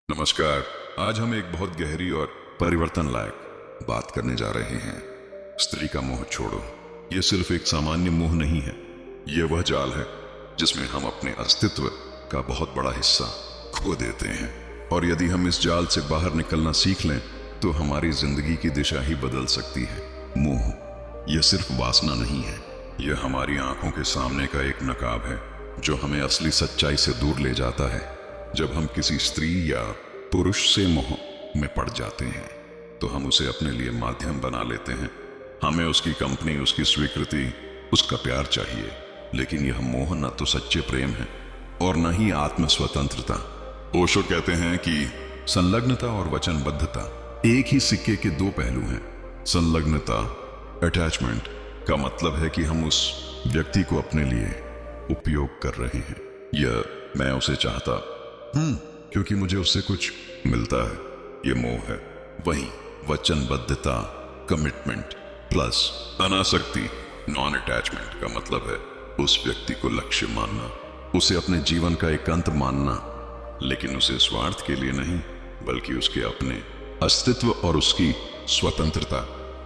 नमस्कार। आज हम एक बहुत गहरी और परिवर्तन लायक बात करने जा रहे हैं। स्त्री का मोह छोड़ो। ये सिर्फ एक सामान्य मोह नहीं है, ये वह जाल है जिसमें हम अपने अस्तित्व का बहुत बड़ा हिस्सा खो देते हैं। और यदि हम इस जाल से बाहर निकलना सीख लें तो हमारी जिंदगी की दिशा ही बदल सकती है। मोह यह सिर्फ वासना नहीं है, यह हमारी आंखों के सामने का एक नकाब है जो हमें असली सच्चाई से दूर ले जाता है। जब हम किसी स्त्री या पुरुष से मोह में पड़ जाते हैं तो हम उसे अपने लिए माध्यम बना लेते हैं। हमें उसकी कंपनी, उसकी स्वीकृति, उसका प्यार चाहिए। लेकिन यह मोह न तो सच्चे प्रेम है और न ही आत्म स्वतंत्रता। ओशो कहते हैं कि संलग्नता और वचनबद्धता एक ही सिक्के के दो पहलू हैं। संलग्नता, अटैचमेंट का मतलब है कि हम उस व्यक्ति को अपने लिए उपयोग कर रहे हैं। यह मैं उसे चाहता क्योंकि मुझे उससे कुछ मिलता है, ये मोह है। वहीं वचनबद्धता, कमिटमेंट प्लस अनासक्ति, नॉन अटैचमेंट का मतलब है उस व्यक्ति को लक्ष्य मानना, उसे अपने जीवन का एक अंत मानना, लेकिन उसे स्वार्थ के लिए नहीं बल्कि उसके अपने अस्तित्व और उसकी स्वतंत्रता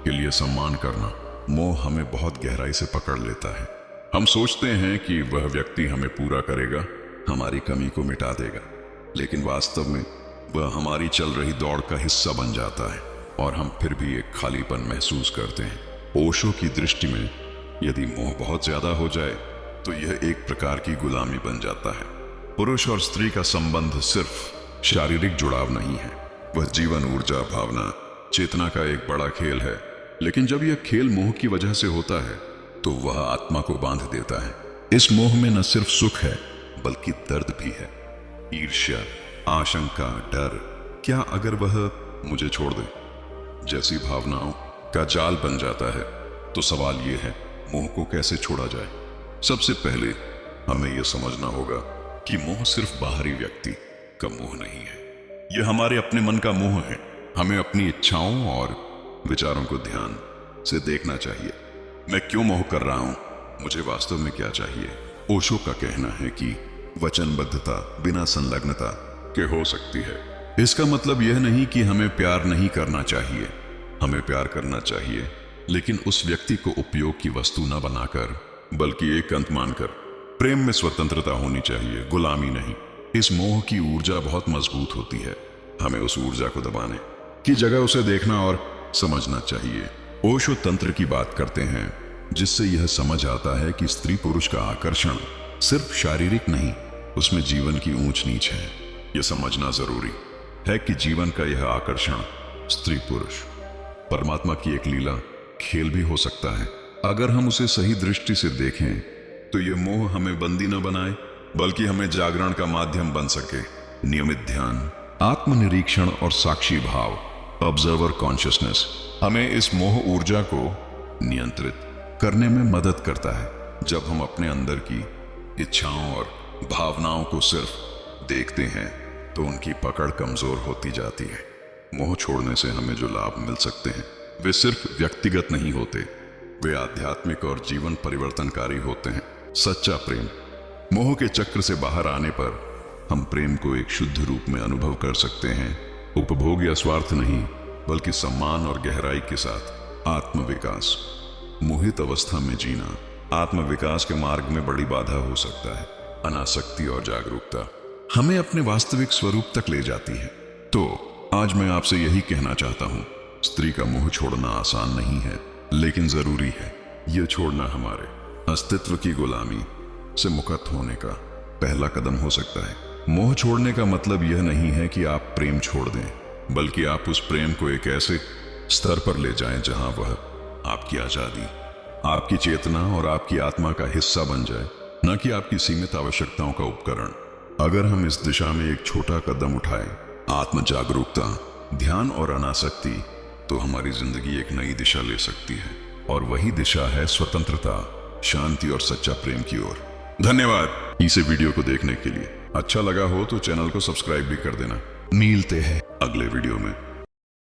के लिए सम्मान करना। मोह हमें बहुत गहराई से पकड़ लेता है। हम सोचते हैं कि वह व्यक्ति हमें पूरा करेगा, हमारी कमी को मिटा देगा, लेकिन वास्तव में वह हमारी चल रही दौड़ का हिस्सा बन जाता है और हम फिर भी एक खालीपन महसूस करते हैं। ओशो की दृष्टि में यदि मोह बहुत ज्यादा हो जाए तो यह एक प्रकार की गुलामी बन जाता है। पुरुष और स्त्री का संबंध सिर्फ शारीरिक जुड़ाव नहीं है, वह जीवन, ऊर्जा, भावना, चेतना का एक बड़ा खेल है। लेकिन जब यह खेल मोह की वजह से होता है तो वह आत्मा को बांध देता है। इस मोह में न सिर्फ सुख है बल्कि दर्द भी है। ईर्ष्या, आशंका, डर, क्या अगर वह मुझे छोड़ दे जैसी भावनाओं का जाल बन जाता है। तो सवाल यह है, मोह को कैसे छोड़ा जाए? सबसे पहले हमें यह समझना होगा कि मोह सिर्फ बाहरी व्यक्ति का मोह नहीं है, यह हमारे अपने मन का मोह है। हमें अपनी इच्छाओं और विचारों को ध्यान से देखना चाहिए। मैं क्यों मोह कर रहा हूं? मुझे वास्तव में क्या चाहिए? ओशो का कहना है कि वचनबद्धता बिना संलग्नता के हो सकती है। इसका मतलब यह नहीं कि हमें प्यार नहीं करना चाहिए, हमें प्यार करना चाहिए, लेकिन उस व्यक्ति को उपयोग की वस्तु न बनाकर बल्कि एक अंत मानकर। प्रेम में स्वतंत्रता होनी चाहिए, गुलामी नहीं। इस मोह की ऊर्जा बहुत मजबूत होती है, हमें उस ऊर्जा को दबाने की जगह उसे देखना और समझना चाहिए। ओशो तंत्र की बात करते हैं जिससे यह समझ आता है कि स्त्री पुरुष का आकर्षण सिर्फ शारीरिक नहीं, उसमें जीवन की ऊंच नीच है। यह समझना जरूरी है कि जीवन का यह आकर्षण, स्त्री पुरुष, परमात्मा की एक लीला, खेल भी हो सकता है। अगर हम उसे सही दृष्टि से देखें तो यह मोह हमें बंदी न बनाए बल्कि हमें जागरण का माध्यम बन सके। नियमित ध्यान, आत्मनिरीक्षण और साक्षी भाव, ऑब्जर्वर कॉन्शियसनेस, हमें इस मोह ऊर्जा को नियंत्रित करने में मदद करता है। जब हम अपने अंदर की इच्छाओं और भावनाओं को सिर्फ देखते हैं तो उनकी पकड़ कमजोर होती जाती है। मोह छोड़ने से हमें जो लाभ मिल सकते हैं वे सिर्फ व्यक्तिगत नहीं होते, वे आध्यात्मिक और जीवन परिवर्तनकारी होते हैं। सच्चा प्रेम, मोह के चक्र से बाहर आने पर हम प्रेम को एक शुद्ध रूप में अनुभव कर सकते हैं। उपभोग या स्वार्थ नहीं बल्कि सम्मान और गहराई के साथ। आत्मविकास, मोहित अवस्था में जीना आत्मविकास के मार्ग में बड़ी बाधा हो सकता है। अनासक्ति और जागरूकता हमें अपने वास्तविक स्वरूप तक ले जाती है। तो आज मैं आपसे यही कहना चाहता हूं, स्त्री का मोह छोड़ना आसान नहीं है लेकिन जरूरी है। यह छोड़ना हमारे अस्तित्व की गुलामी से मुक्त होने का पहला कदम हो सकता है। मोह छोड़ने का मतलब यह नहीं है कि आप प्रेम छोड़ दें, बल्कि आप उस प्रेम को एक ऐसे स्तर पर ले जाएं जहां वह आपकी आजादी, आपकी चेतना और आपकी आत्मा का हिस्सा बन जाए, न कि आपकी सीमित आवश्यकताओं का उपकरण। अगर हम इस दिशा में एक छोटा कदम उठाएं, आत्म जागरूकता, ध्यान और अनासक्ति, तो हमारी जिंदगी एक नई दिशा ले सकती है। और वही दिशा है स्वतंत्रता, शांति और सच्चा प्रेम की ओर। धन्यवाद इसे वीडियो को देखने के लिए। अच्छा लगा हो तो चैनल को सब्सक्राइब भी कर देना। मिलते हैं अगले वीडियो में।